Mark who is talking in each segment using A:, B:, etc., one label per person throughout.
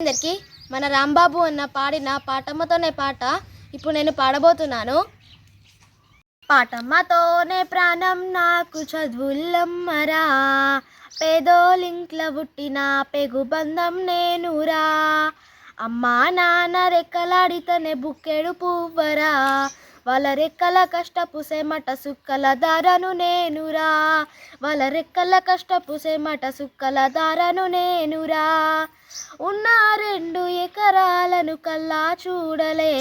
A: అందరికీ మన రాంబాబు అన్న పాడిన పాటమ్మతోనే పాట ఇప్పుడు నేను పాడబోతున్నాను. పాటమ్మతోనే ప్రాణం నాకు చదువుల్లమ్మరా, పేదోలింట్ల పుట్టిన పెగుబంధం నేనురా. అమ్మా నాన్న రెక్కలాడితేనే బుక్కెడు పువ్వరా, వాళ్ళ రెక్కల కష్టపు సెమట సుక్కల దారను నేనురా. వాళ్ళ రెక్కల కష్టపు సెమట సుక్కల దారను నేనురా. ఉన్న 2 ఎకరాలను కల్లా చూడలే,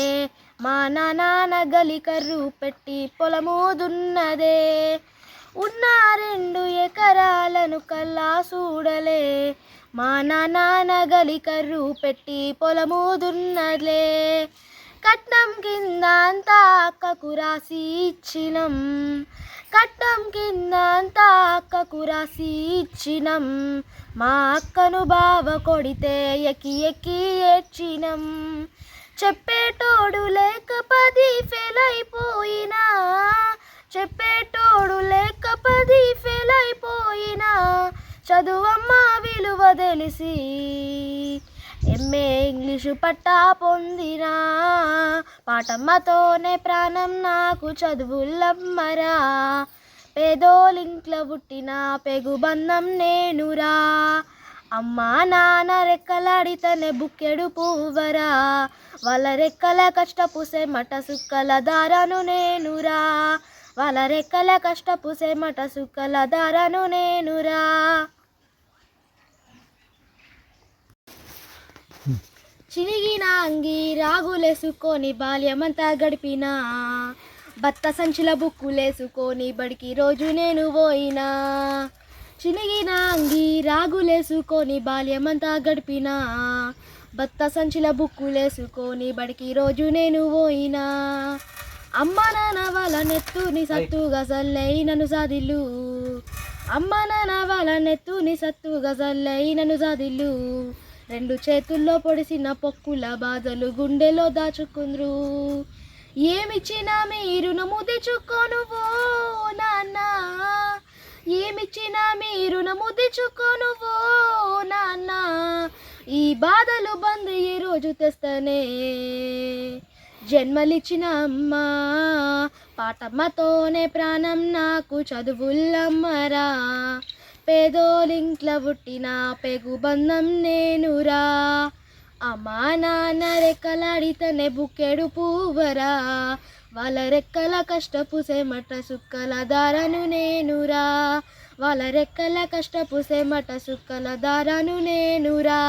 A: మా నాన్న గలికర్రు పెట్టి పొలము దున్నదే. ఉన్న 2 ఎకరాలను కల్లా చూడలే, మా నాన్న గలికర్రు పెట్టి పొలము దున్నలే. కట్నం కింద అంతా అక్కకు రాసి ఇచ్చినం, కట్నం కింద అంతా అక్కకు రాసి ఇచ్చినం. మా అక్కను బావ కొడితే ఎక్కి ఎక్కి ఏడ్చినం. చెప్పేటోడు లేక 10 ఫెయిల్ అయిపోయినా, చెప్పేటోడు లేక 10 ఫెయిల్ అయిపోయినా, చదువమ్మ విలువ తెలిసి ఎంఏ ఇంగ్లీషు పట్టా పొందినా. పాటమ్మతోనే ప్రాణం నాకు చదువుల్లమ్మరా, పేదోలింట్ల పుట్టిన పెగుబంధం నేనురా. అమ్మా నాన్న రెక్కలాడితేనే బుక్కెడు పువ్వరా, వాళ్ళ రెక్కల కష్టపు సెమట సుక్కల దారను నేనురా. వాళ్ళ రెక్కల కష్టపు సెమట సుక్కల దారను నేనురా. చినిగిన అంగి రాగులేసుకొని బాల్యమంతా గడిపినా, బత్త సంచుల బుక్కులేసుకొని బడికి రోజు నేను పోయినా. చినిగిన అంగి రాగులేసుకొని బాల్యమంతా గడిపినా, బత్త సంచుల బుక్కులేసుకొని బడికి రోజు నేను పోయినా. అమ్మ నాన్న వాళ్ళ నెత్తుని సత్తుగా సల్లై నన్ను సాదిల్లు, అమ్మ నాన్న వాళ్ళ నెత్తుని సత్తుగా సల్లై నన్ను సాదిల్లు. 2 చేతుల్లో పొడిసిన పొక్కుల బాధలు గుండెలో దాచుకుంద్రు. ఏమిచ్చినా మీరు నమ్ము తెచ్చుకోనువో నాన్న, ఏమిచ్చినా మీరు నమ్ము తెచ్చుకోనువో నాన్న. ఈ బాధలు బంద్ ఈ రోజు తెస్తనే జన్మలిచ్చిన అమ్మ. పాటమ్మతోనే ప్రాణం నాకు చదువుల్లమ్మరా, పేదోలింట్ల పుట్టిన పెగుబంధం నేనురా. అమ్మా నాన్న రెక్కలాడితేనే బుక్కెడు పువ్వరా, వాళ్ళ రెక్కల కష్టపు సెమట సుక్కల దారను నేనురా. వాళ్ళ రెక్కల కష్టపు సెమట సుక్కల దారను నేనురా.